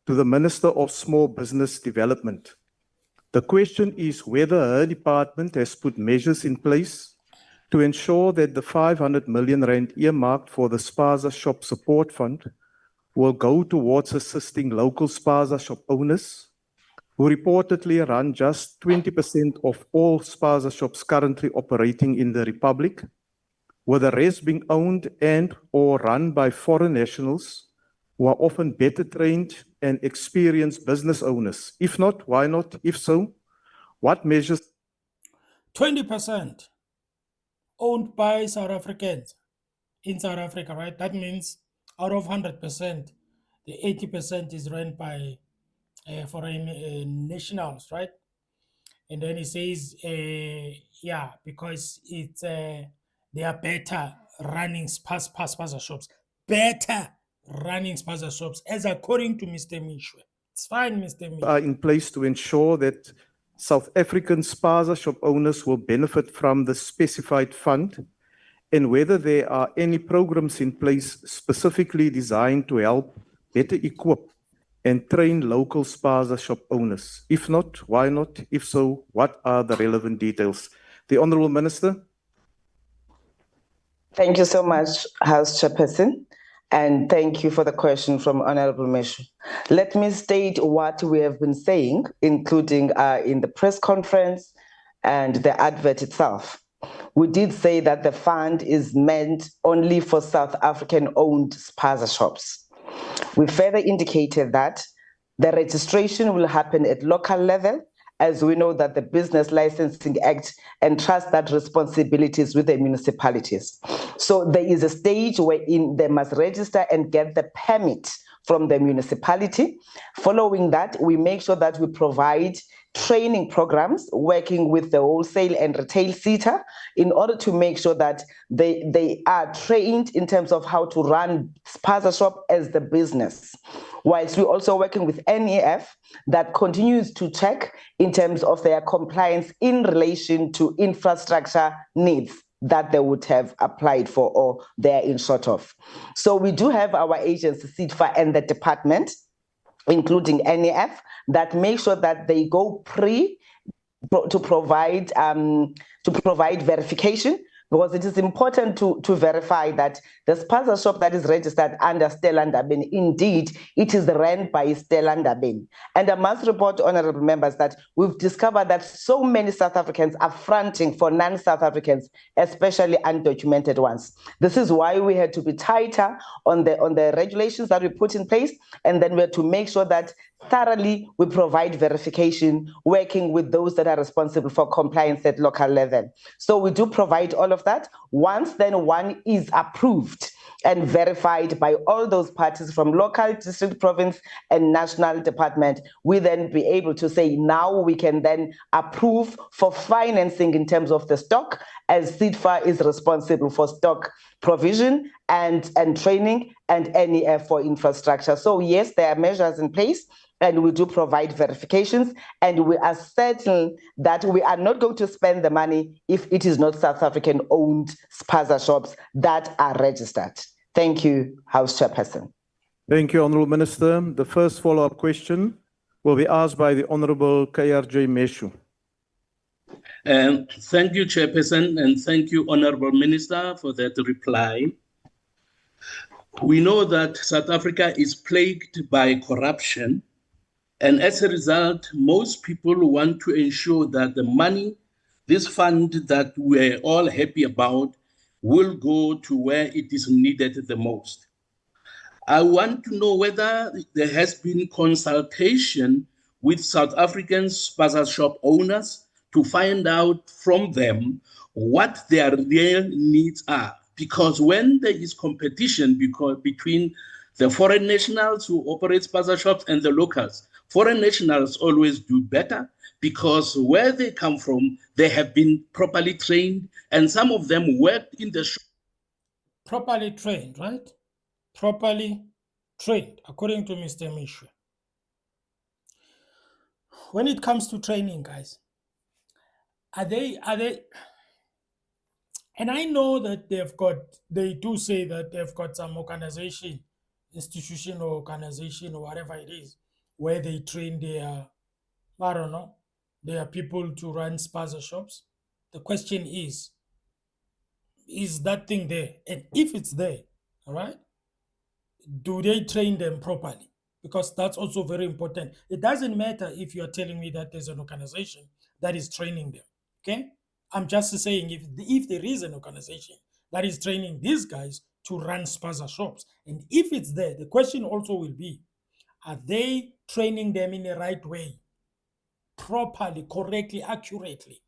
to the Minister of Small Business Development. The question is whether her department has put measures in place to ensure that the 500 million rand earmarked for the Spaza Shop Support Fund will go towards assisting local Spaza shop owners who reportedly run just 20% of all Spaza shops currently operating in the Republic, with the rest being owned and or run by foreign nationals who are often better trained and experienced business owners. If not, why not? If so, what measures? 20% owned by South Africans in South Africa, right? That means out of 100%, the 80% is run by foreign nationals, right? And then he says, yeah, because it's they are better running Spaza shops, better running Spaza shops, as according to Mr. Mishwe. It's fine, Mr. Mishwe. Are in place to ensure that South African Spaza shop owners will benefit from the specified fund, and whether there are any programs in place specifically designed to help better equip and train local Spaza shop owners. If not, why not? If so, what are the relevant details? The Honourable Minister. Thank you so much, House Chairperson, and thank you for the question from Honourable Meshu. Let me state what we have been saying, including in the press conference and the advert itself. We did say that the fund is meant only for South African-owned Spaza shops. We further indicated that the registration will happen at local level, as we know that the Business Licensing Act entrusts that responsibilities with the municipalities. So there is a stage wherein they must register and get the permit from the municipality. Following that, we make sure that we provide training programs working with the wholesale and retail sector in order to make sure that they are trained in terms of how to run Spaza shop as the business. Whilst we're also working with NEF that continues to check in terms of their compliance in relation to infrastructure needs that they would have applied for or they're in short of. So we do have our agency, SIDFA, and the department, including NEF, that make sure that they go to provide verification, because it is important to verify that the Spaza shop that is registered under Stella Ndabeni, indeed, it is run by Stella Ndabeni. And I must report, honourable members, that we've discovered that so many South Africans are fronting for non-South Africans, especially undocumented ones. This is why we had to be tighter on the regulations that we put in place, and then we had to make sure that thoroughly we provide verification, working with those that are responsible for compliance at local level. So we do provide all of that. Once then one is approved and verified by all those parties from local, district, province, and national department, we then be able to say now we can then approve for financing in terms of the stock, as SIDFA is responsible for stock provision and training, and NEF for infrastructure. So yes, there are measures in place, and we do provide verifications, and we are certain that we are not going to spend the money if it is not South African-owned Spaza shops that are registered. Thank you, House Chairperson. Thank you, Honourable Minister. The first follow-up question will be asked by the Honourable KRJ Meshu. Thank you, Chairperson, and thank you, Honourable Minister, for that reply. We know that South Africa is plagued by corruption, and as a result, most people want to ensure that the money, this fund that we're all happy about, will go to where it is needed the most. I want to know whether there has been consultation with South African Spaza shop owners to find out from them what their real needs are. Because when there is competition between the foreign nationals who operate Spaza shops and the locals, foreign nationals always do better because where they come from, they have been properly trained, and some of them worked in the shop. Properly trained, right? Properly trained, according to Mr. Mishwe. When it comes to training, guys, are they, and I know that they do say that they've got some institution or organization or whatever it is, where they train their, I don't know, their people to run spaza shops. The question is that thing there? And if it's there, all right, do they train them properly? Because that's also very important. It doesn't matter if you're telling me that there's an organization that is training them. Okay. I'm just saying if there is an organization that is training these guys to run spaza shops, and if it's there, the question also will be, are they training them in the right way, properly, correctly, accurately,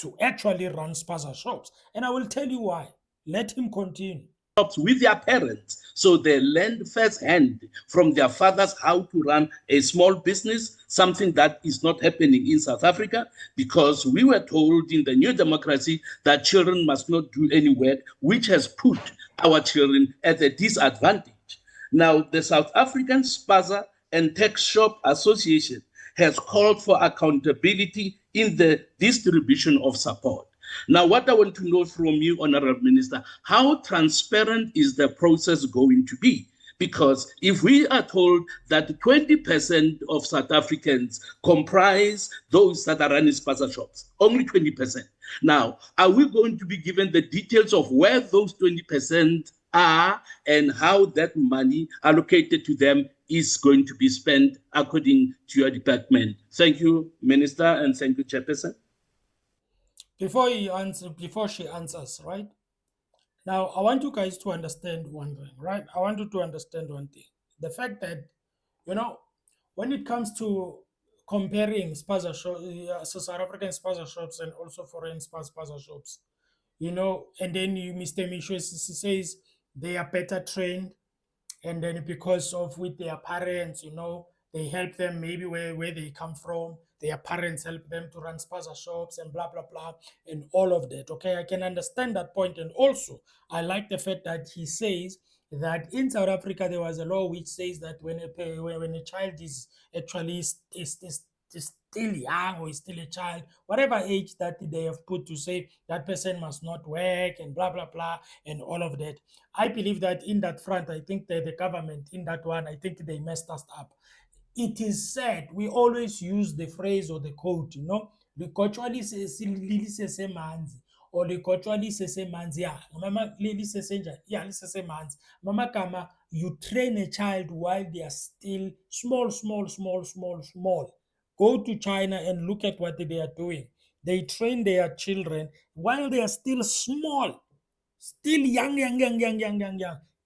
to actually run spaza shops? And I will tell you why. Let him continue. With their parents. So they learned firsthand from their fathers how to run a small business, something that is not happening in South Africa because we were told in the new democracy that children must not do any work, which has put our children at a disadvantage. Now, the South African Spaza and Tech Shop Association has called for accountability in the distribution of support. Now, what I want to know from you, Honorable Minister, how transparent is the process going to be? Because if we are told that 20% of South Africans comprise those that are running spaza shops, only 20%. Now, are we going to be given the details of where those 20% are and how that money allocated to them is going to be spent according to your department? Thank you, Minister, and thank you, Chairperson. Before she answers, right? Now, I want you guys to understand one thing, right? I want you to understand one thing. The fact that, when it comes to comparing spaza shops, South African spaza shops and also foreign spaza shops, and then Mr. Misho says they are better trained, and then because of with their parents, they help them maybe where they come from, their parents help them to run spaza shops and blah blah blah and all of that. Okay, I can understand that point. And also I like the fact that he says that in South Africa there was a law which says that when a child is actually is still young or is still a child, whatever age that they have put, to say that person must not work and blah blah blah and all of that. I believe that in that front, I think that the government in that one, I think they messed us up. It is said, we always use the phrase or the quote, likochwali lisesemanzi or likochwali lisesemanzi. Yeah, mama lisesenja. Yeah, lisesemanzi. Mama kama, you train a child while they are still small, small, small, small, small. Go to China and look at what they are doing. They train their children while they are still small, still young.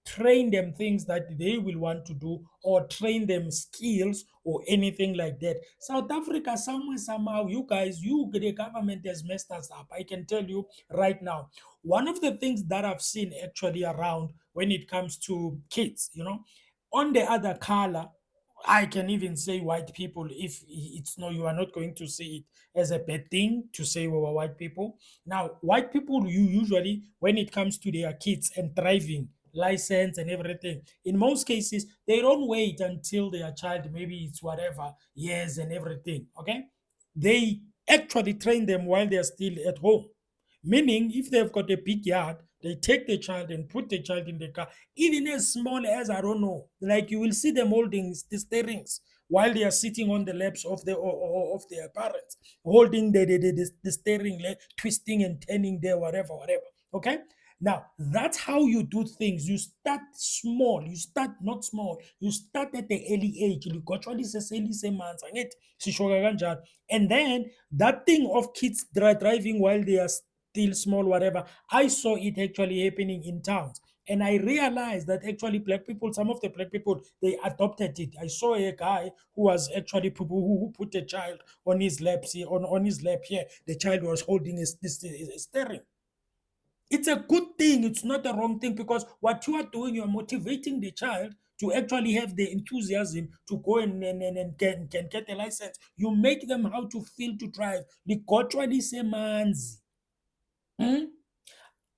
Train them things that they will want to do, or train them skills or anything like that. South Africa, somehow, the government has messed us up. I can tell you right now. One of the things that I've seen actually around when it comes to kids, on the other color, I can even say white people, if it's no, you are not going to see it as a bad thing to say we were white people. Now, white people, you usually, when it comes to their kids and driving license and everything, in most cases, they don't wait until their child, maybe it's whatever years and everything. Okay, they actually train them while they're still at home. Meaning, if they've got a big yard, they take the child and put the child in the car, even as small as, I don't know, like you will see them holding the steerings while they are sitting on the laps of of their parents, holding the steering, twisting and turning there, whatever. Okay. Now, that's how you do things. You start small. You start not small. You start at the early age. And then that thing of kids driving while they are still small, whatever, I saw it actually happening in towns. And I realized that actually black people, some of the black people, they adopted it. I saw a guy who was actually who put a child on his lap, on his lap here. The child was holding his steering. It's a good thing. It's not a wrong thing, because what you are doing, you're motivating the child to actually have the enthusiasm to go and get a license. You make them how to feel to drive. Likochwali semanzi.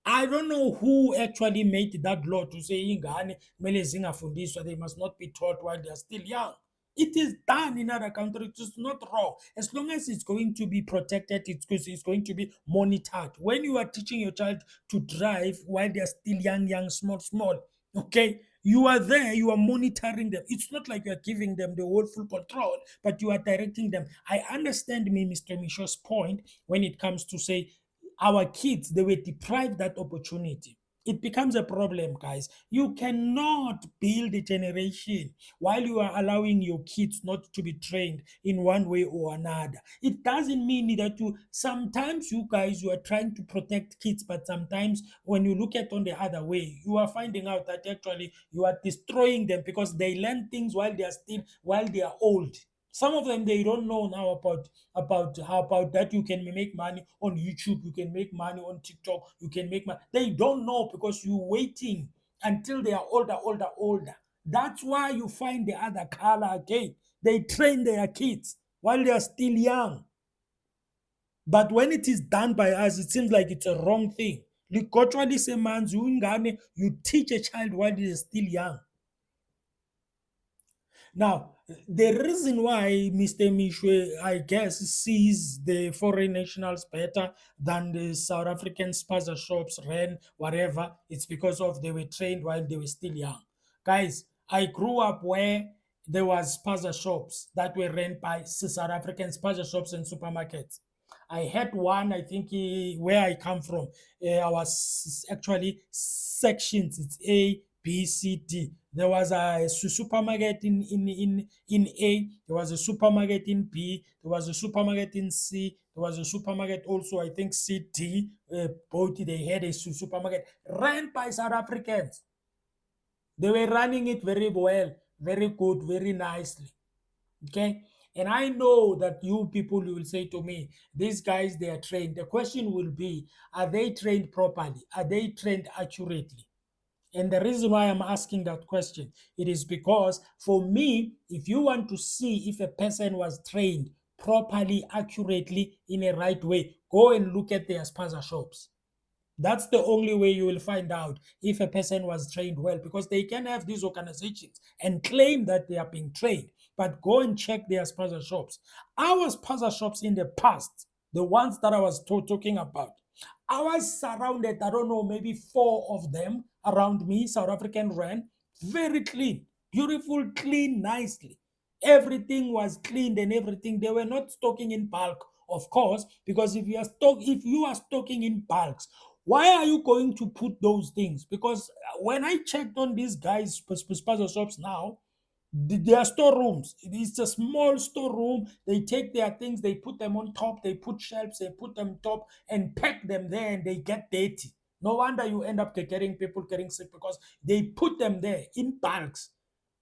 I don't know who actually made that law to say ingane kumele zingafundiswa, they must not be taught while they are still young. It is done in other countries. It's not wrong. As long as it's going to be protected, it's going to be monitored. When you are teaching your child to drive while they're still young, small, okay, You are there, you are monitoring them. It's not like you are giving them the whole full control, but you are directing them. I understand Mr. Misho's point when it comes to say our kids, they were deprived that opportunity. It becomes a problem, guys. You cannot build a generation while you are allowing your kids not to be trained in one way or another. It doesn't mean that sometimes you guys, you are trying to protect kids, but sometimes when you look at on the other way, you are finding out that actually you are destroying them because they learn things while they are old. Some of them, they don't know now about how about that you can make money on YouTube, you can make money on TikTok, you can make money. They don't know because you're waiting until they are older. That's why you find the other color again. They train their kids while they are still young. But when it is done by us, it seems like it's a wrong thing. Literally say, man, you teach a child while he is still young. Now, the reason why Mr. Mishwe, I guess, sees the foreign nationals better than the South African spaza shops ran, whatever, it's because of they were trained while they were still young. Guys, I grew up where there was spaza shops that were ran by South African spaza shops and supermarkets. I had one, I think, where I come from. I was actually sections. It's A, B, C, D. There was a supermarket in A. There was a supermarket in B. There was a supermarket in C. There was a supermarket also, I think, C, D. Both they had a supermarket ran by South Africans. They were running it very well, very good, very nicely. Okay. And I know that you people, you will say to me, these guys, they are trained. The question will be, are they trained properly? Are they trained accurately? And the reason why I'm asking that question, it is because for me, if you want to see if a person was trained properly, accurately, in a right way, go and look at their spaza shops. That's the only way you will find out if a person was trained well, because they can have these organizations and claim that they are being trained, but go and check their spaza shops. Our spaza shops in the past, the ones that I was talking about, I was surrounded, I don't know, maybe 4 of them around me, South African rand, very clean, beautiful, clean, nicely. Everything was cleaned and everything. They were not stocking in bulk, of course, because if you are stocking in bulks, why are you going to put those things? Because when I checked on these guys' spaza shops now, their storerooms, it's a small storeroom. They take their things, they put them on top, they put shelves, they put them top and pack them there, and they get dirty. No wonder you end up getting people getting sick, because they put them there in bulks.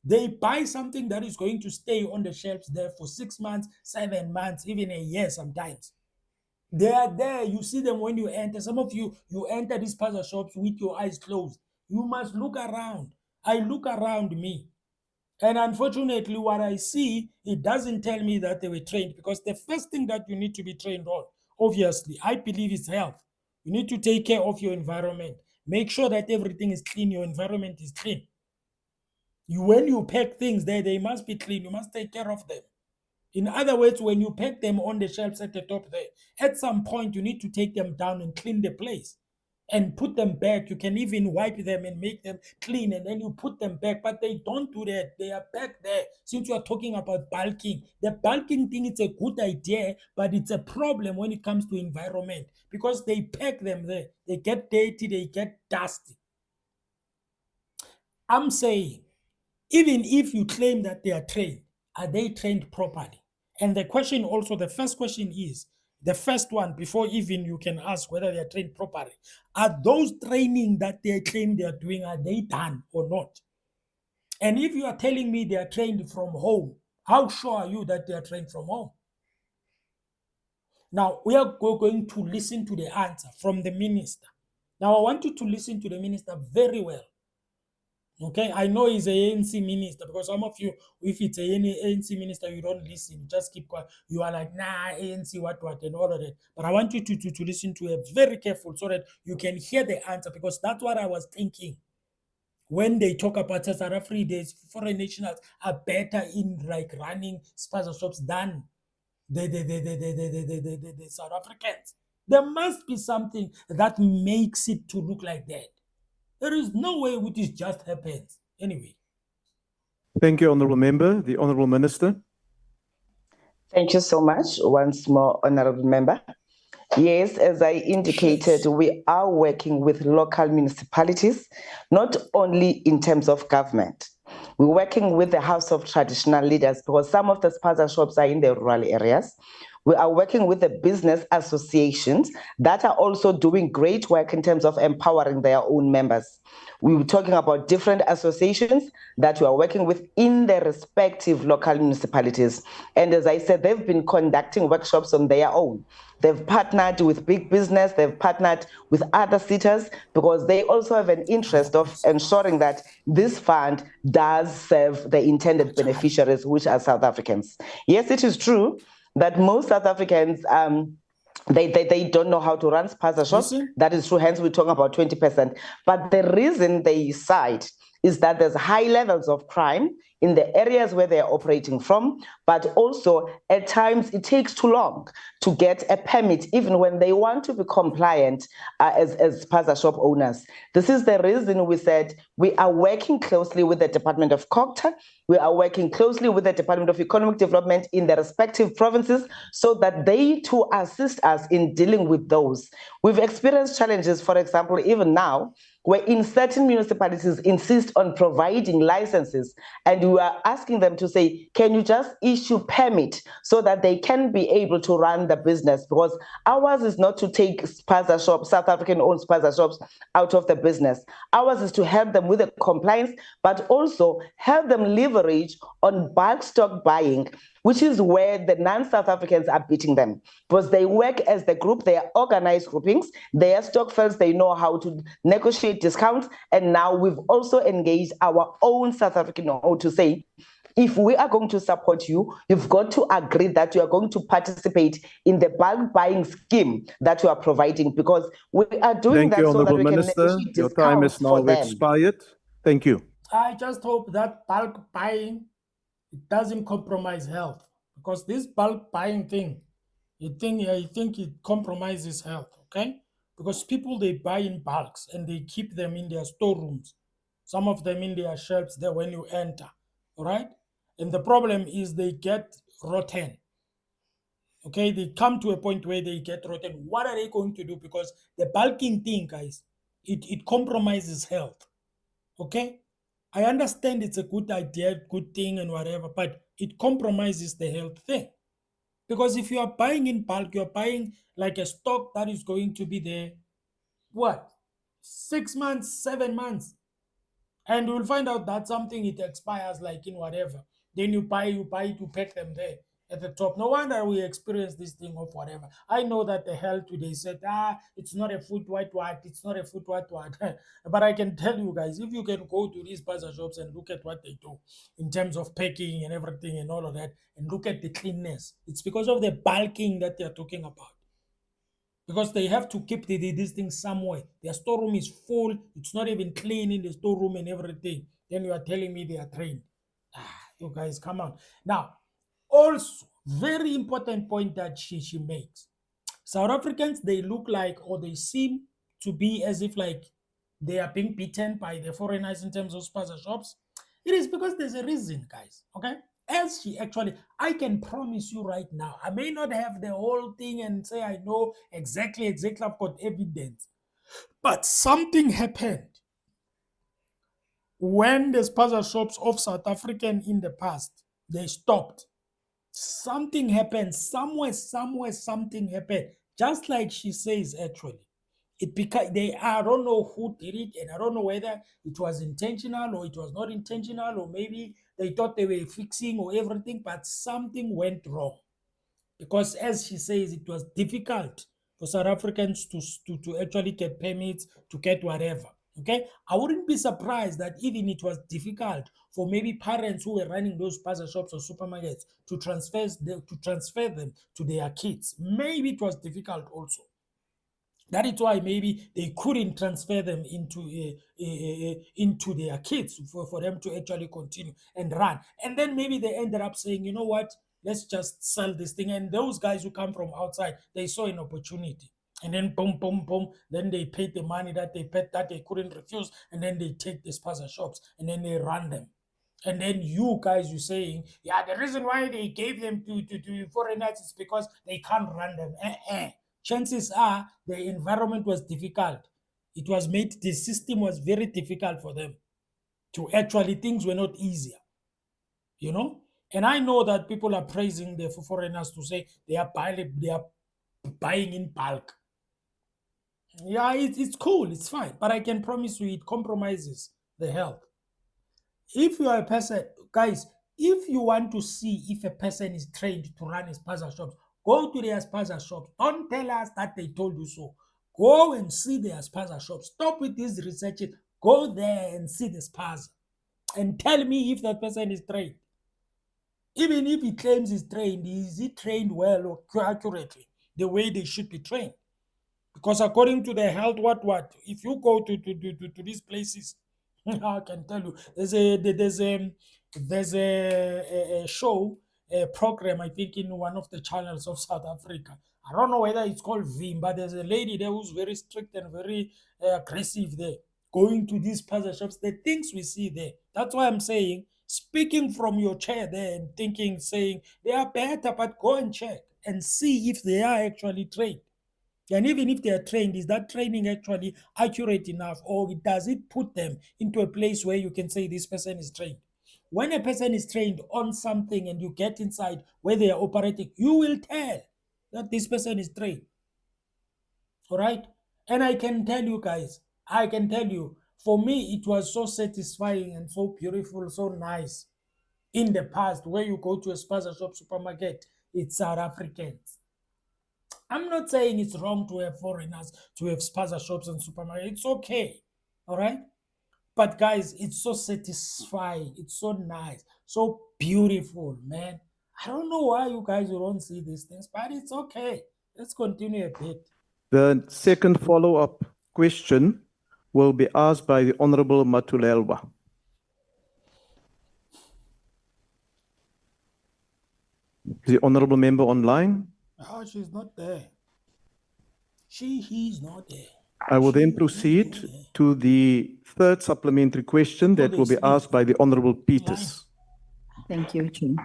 They buy something that is going to stay on the shelves there for 6 months, 7 months, even a year sometimes. They are there. You see them when you enter. Some of you enter these puzzle shops with your eyes closed. You must look around. I look around me. And unfortunately, what I see, it doesn't tell me that they were trained, because the first thing that you need to be trained on, obviously, I believe, is health. You need to take care of your environment. Make sure that everything is clean. Your environment is clean. When you pack things there, they must be clean. You must take care of them. In other words, when you pack them on the shelves at the top there, at some point you need to take them down and clean the place and put them back. You can even wipe them and make them clean, and then you put them back. But they don't do that. They are back there. Since you are talking about bulking, the bulking thing, it's a good idea, but it's a problem when it comes to environment, because they pack them there. They get dirty, they get dusty. I'm saying, even if you claim that they are trained, are they trained properly? And the question also, the first question is, the first one, before even you can ask whether they are trained properly, are those training that they claim they are doing, are they done or not? And if you are telling me they are trained from home, how sure are you that they are trained from home? Now, we are going to listen to the answer from the minister. Now, I want you to listen to the minister very well. Okay, I know he's a ANC minister, because some of you, if it's a ANC minister, you don't listen, you just keep quiet. You are like, nah, ANC, what, and all of that. But I want you to listen to it very careful, so that you can hear the answer, because that's what I was thinking. When they talk about South Africa, foreign nationals are better in like running spaza shops than the South Africans. There must be something that makes it to look like that. There is no way which is just happens. Anyway. Thank you, Honourable Member. The Honourable Minister. Thank you so much. Once more, Honourable Member. Yes, as I indicated, we are working with local municipalities, not only in terms of government. We're working with the House of Traditional Leaders because some of the Spaza shops are in the rural areas. We are working with the business associations that are also doing great work in terms of empowering their own members. We were talking about different associations that we are working with in the respective local municipalities. And as I said, they've been conducting workshops on their own. They've partnered with big business, they've partnered with other sitters because they also have an interest of ensuring that this fund does serve the intended beneficiaries, which are South Africans. Yes, it is true that most South Africans they don't know how to run Spaza shops. Listen. That is true, hence we're talking about 20%. But the reason they cite is that there's high levels of crime in the areas where they're operating from, but also at times it takes too long to get a permit, even when they want to be compliant as Spaza shop owners. This is the reason we said we are working closely with the Department of COGTA, we are working closely with the Department of Economic Development in the respective provinces so that they too assist us in dealing with those. We've experienced challenges, for example, even now, where in certain municipalities insist on providing licenses, and we are asking them to say, can you just issue permit so that they can be able to run the business? Because ours is not to take Spaza shops, South African-owned Spaza shops out of the business. Ours is to help them with the compliance, but also help them leverage on bulk stock buying, which is where the non-South Africans are beating them. Because they work as the group, they are organized groupings, they are stockfels, they know how to negotiate discounts, and now we've also engaged our own South African know to say, if we are going to support you, you've got to agree that you are going to participate in the bulk buying scheme that you are providing, because we are doing Thank you, that so that Honourable we can Minister. negotiate Your time discounts is for now them. expired. Thank you. I just hope that bulk buying, it doesn't compromise health, because this bulk buying thing, I think it compromises health, okay? Because people, they buy in bulks and they keep them in their storerooms, some of them in their shelves there when you enter, all right? And the problem is they get rotten, okay? They come to a point where they get rotten. What are they going to do? Because the bulking thing, guys, it compromises health, okay? I understand it's a good idea, good thing and whatever, but it compromises the health thing. Because if you are buying in bulk, you're buying like a stock that is going to be there, what, 6 months, 7 months. And you'll find out that something, it expires like in whatever. Then you buy it, you pack them there at the top. No wonder we experience this thing of whatever. I know that the health today said, it's not a food what, it's not a food what. But I can tell you guys, if you can go to these Spaza shops and look at what they do in terms of packing and everything and all of that, and look at the cleanness, it's because of the bulking that they're talking about. Because they have to keep these things somewhere. Their storeroom is full. It's not even clean in the storeroom and everything. Then you are telling me they are trained. You guys, come on. Now, also, very important point that she makes. South Africans, they look like, or they seem to be as if like they are being beaten by the foreigners in terms of Spaza shops. It is because there's a reason, guys, okay? As she actually, I can promise you right now, I may not have the whole thing and say I know exactly, I've got evidence, but something happened when the Spaza shops of South African in the past, they stopped. Something happened, somewhere, something happened. Just like she says, actually. I don't know who did it, and I don't know whether it was intentional or it was not intentional, or maybe they thought they were fixing or everything, but something went wrong. Because as she says, it was difficult for South Africans to actually get permits, to get whatever. Okay, I wouldn't be surprised that even it was difficult for maybe parents who were running those Spaza shops or supermarkets to transfer them to their kids. Maybe it was difficult also. That is why maybe they couldn't transfer them into their kids for them to actually continue and run. And then maybe they ended up saying, you know what, let's just sell this thing. And those guys who come from outside, they saw an opportunity. And then boom, boom, boom. Then they paid the money that they paid that they couldn't refuse. And then they take the Spaza shops and then they run them. And then you guys, you're saying, yeah, the reason why they gave them to foreigners is because they can't run them. Chances are the environment was difficult. It was made, the system was very difficult for them to actually, things were not easier, you know? And I know that people are praising the foreigners to say they are buying in bulk. Yeah, it's cool, it's fine. But I can promise you it compromises the health. If you are a person, guys, if you want to see if a person is trained to run a Spaza shops, go to their Spaza shops. Don't tell us that they told you so. Go and see their Spaza shops. Stop with this research. Go there and see the Spaza. And tell me if that person is trained. Even if he claims he's trained, is he trained well or accurately, the way they should be trained? Because according to the health, if you go to these places, I can tell you, there's a show, a program, I think, in one of the channels of South Africa. I don't know whether it's called Vim, but there's a lady there who's very strict and very aggressive there, going to these puzzle shops, the things we see there. That's why I'm saying, speaking from your chair there and thinking, saying they are better, but go and check and see if they are actually trained. And even if they are trained, is that training actually accurate enough, or does it put them into a place where you can say this person is trained? When a person is trained on something and you get inside where they are operating, you will tell that this person is trained. All right? And I can tell you guys, for me, it was so satisfying and so beautiful, so nice in the past where you go to a Spaza shop supermarket, it's South Africans. I'm not saying it's wrong to have foreigners, to have Spaza shops and supermarkets. It's okay. All right. But guys, it's so satisfying. It's so nice. So beautiful, man. I don't know why you guys don't see these things, but it's okay. Let's continue a bit. The second follow-up question will be asked by the Honorable Matulelwa. The Honorable Member online. Oh, she's not there. He's not there. I will then proceed to the third supplementary question that will be asked by the Honorable Peters. Thank you, Chair.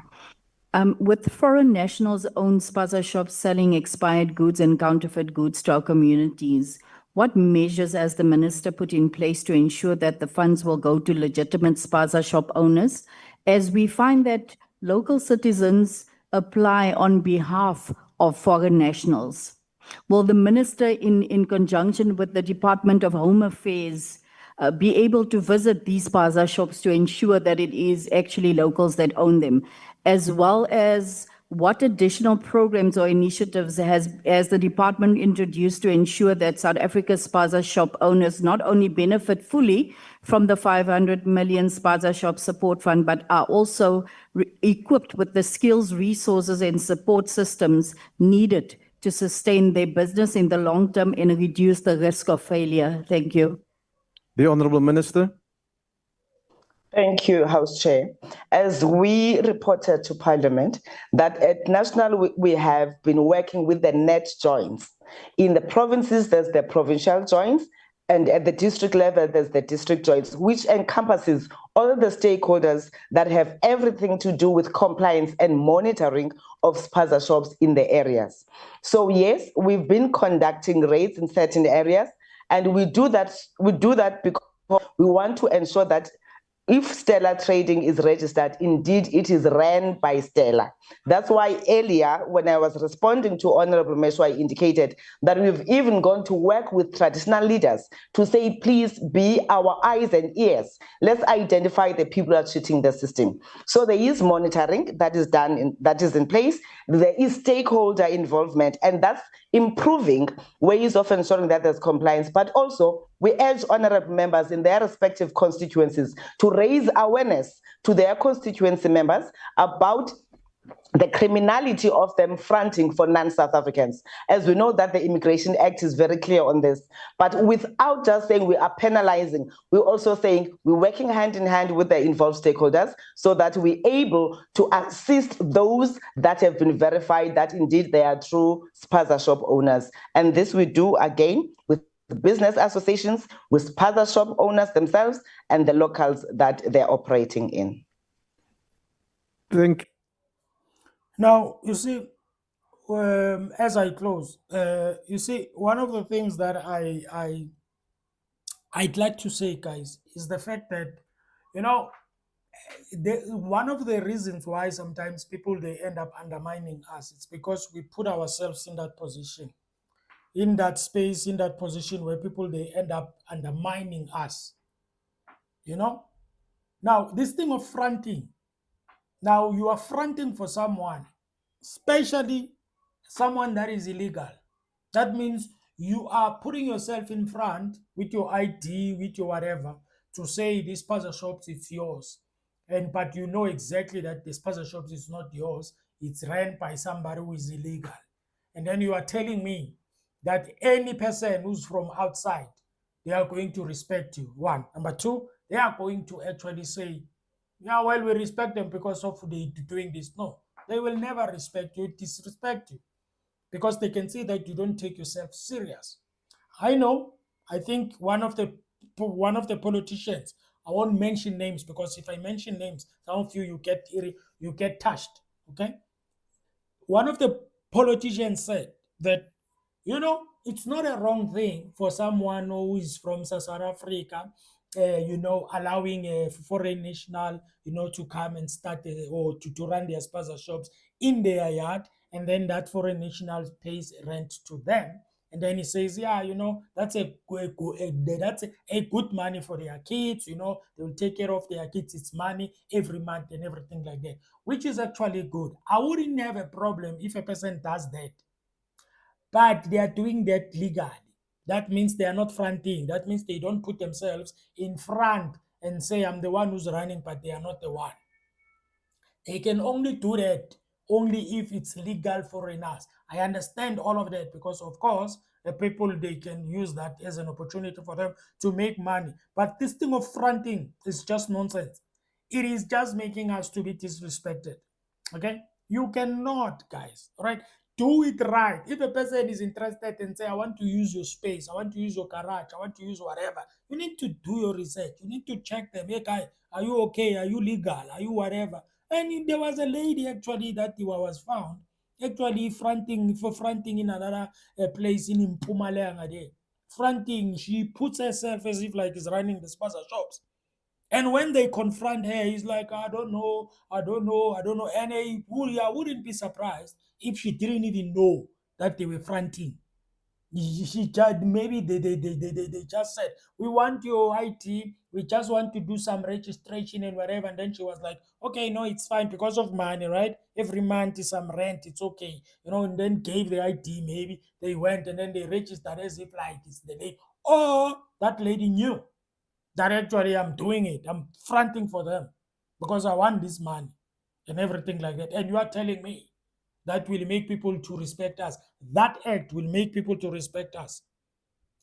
With foreign nationals own Spaza shops selling expired goods and counterfeit goods to our communities, what measures has the Minister put in place to ensure that the funds will go to legitimate Spaza shop owners, as we find that local citizens apply on behalf of foreign nationals? Will the Minister, in conjunction with the Department of Home Affairs, be able to visit these Spaza shops to ensure that it is actually locals that own them, as well as what additional programs or initiatives has the department introduced to ensure that South Africa's Spaza shop owners not only benefit fully from the 500 million Spaza shop support fund, but are also equipped with the skills, resources, and support systems needed to sustain their business in the long term and reduce the risk of failure? Thank you. The Honorable Minister. Thank you, House Chair. As we reported to Parliament, that at national we have been working with the net joints. In the provinces, there's the provincial joints, and at the district level, there's the district joints, which encompasses all of the stakeholders that have everything to do with compliance and monitoring of Spaza shops in the areas. So yes, we've been conducting raids in certain areas, and we do that because we want to ensure that if Stella Trading is registered, indeed it is ran by Stella. That's why earlier, when I was responding to Honorable Mesho, I indicated that we've even gone to work with traditional leaders to say, please be our eyes and ears. Let's identify the people that are cheating the system. So there is monitoring that is done, that is in place. There is stakeholder involvement, and that's improving ways of ensuring that there's compliance, but also we urge honorable members in their respective constituencies to raise awareness to their constituency members about the criminality of them fronting for non-South Africans. As we know that the Immigration Act is very clear on this, but without just saying we are penalizing, we're also saying we're working hand in hand with the involved stakeholders so that we're able to assist those that have been verified that indeed they are true Spaza shop owners. And this we do again with business associations, with Spaza shop owners themselves, and the locals that they're operating in. Thank Now, you see, as I close, you see, one of the things that I'd like to say, guys, is the fact that, you know, one of the reasons why sometimes people they end up undermining us, it's because we put ourselves in that position, in that space, in that position where people they end up undermining us. You know, now this thing of fronting. Now you are fronting for someone, especially someone that is illegal. That means you are putting yourself in front with your ID, with your whatever, to say this Spaza shops it's yours. And but you know exactly that the Spaza shops is not yours, it's ran by somebody who is illegal. And then you are telling me that any person who's from outside, they are going to respect you. One. Number two, they are going to actually say, yeah, well, we respect them because of they doing this. No, they will never respect you, disrespect you, because they can see that you don't take yourself serious. I know. I think one of the politicians. I won't mention names because if I mention names, some of you you get touched. Okay. One of the politicians said that, you know, it's not a wrong thing for someone who is from South Africa, you know, allowing a foreign national, you know, to come and start or to run their Spaza shops in their yard, and then that foreign national pays rent to them. And then he says, yeah, you know, that's a good money for their kids. You know, they will take care of their kids. It's money every month and everything like that, which is actually good. I wouldn't have a problem if a person does that, but they are doing that legally. That means they are not fronting. That means they don't put themselves in front and say, I'm the one who's running, but they are not the one. They can only do that only if it's legal foreigners. I understand all of that because, of course, the people, they can use that as an opportunity for them to make money. But this thing of fronting is just nonsense. It is just making us to be disrespected. Okay? You cannot, guys, all right? Do it right. If a person is interested and say, I want to use your space, I want to use your garage, I want to use whatever, you need to do your research. You need to check them. Hey, guy, are you okay? Are you legal? Are you whatever? And there was a lady actually that was found actually fronting in another place in Mpumalanga there. Fronting, she puts herself as if like is running the Spaza shops. And when they confront her, he's like, I don't know, I don't know, I don't know. And I wouldn't be surprised if she didn't even know that they were fronting. She just maybe they just said, we want your IT, we just want to do some registration and whatever. And then she was like, okay, no, it's fine because of money, right? Every month is some rent, it's okay, you know. And then gave the ID, maybe they went and then they registered as if like it's the lady. Or that lady knew that actually I'm doing it, I'm fronting for them because I want this money and everything like that. And you are telling me that will make people to respect us. That act will make people to respect us.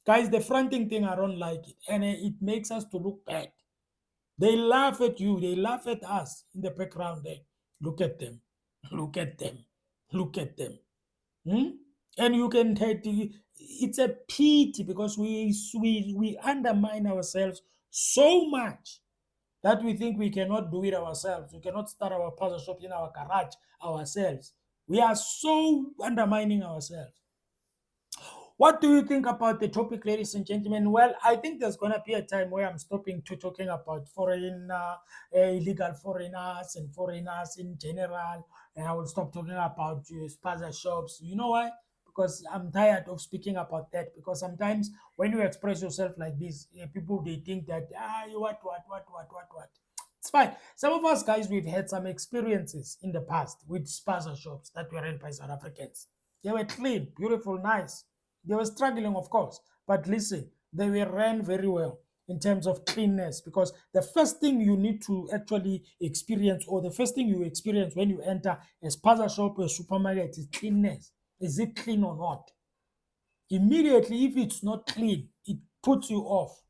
Guys, the fronting thing, I don't like it. And it makes us to look bad. They laugh at you. They laugh at us in the background there. Look at them. Look at them. Look at them. And you can take it's a pity because we undermine ourselves so much that we think we cannot do it ourselves. We cannot start our puzzle shop in our garage ourselves. We are so undermining ourselves. What do you think about the topic, ladies and gentlemen? Well, I think there's going to be a time where I'm stopping to talking about foreign, illegal foreigners and foreigners in general. And I will stop talking about Spaza shops. You know why? Because I'm tired of speaking about that. Because sometimes when you express yourself like this, people, they think that, what. It's fine. Some of us guys, we've had some experiences in the past with Spaza shops that were run by South Africans. They were clean, beautiful, nice. They were struggling, of course, but listen, they were ran very well. in terms of cleanness, because the first thing you need to actually experience, or the first thing you experience when you enter a spaza shop or a supermarket, is cleanness. Is it clean or not? Immediately, if it's not clean, it puts you off.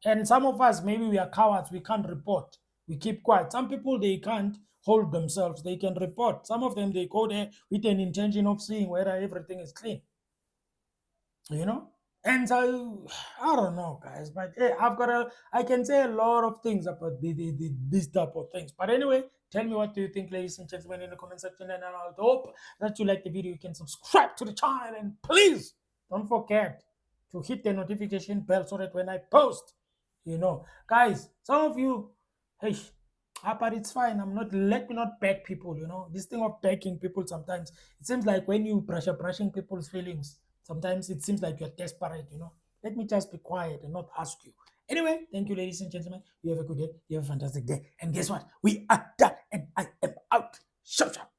And some of us, maybe we are cowards, we can't report, we keep quiet. Some people, they can't hold themselves, they can report. Some of them, they go there with an intention of seeing whether everything is clean, you know. And so I don't know, guys, but hey, I can say a lot of things about this type of things. But anyway, tell me, what do you think, ladies and gentlemen, in the comment section. And I hope that you like the video. You can subscribe to the channel, and please don't forget to hit the notification bell so that when I post, guys, some of you, hey, but it's fine. Let me not beg people, this thing of begging people, sometimes it seems like when you brushing people's feelings, sometimes it seems like you're desperate, Let me just be quiet and not ask you. Anyway, thank you, ladies and gentlemen. You have a good day. You have a fantastic day. And guess what? We are done, and I am out. Shut up.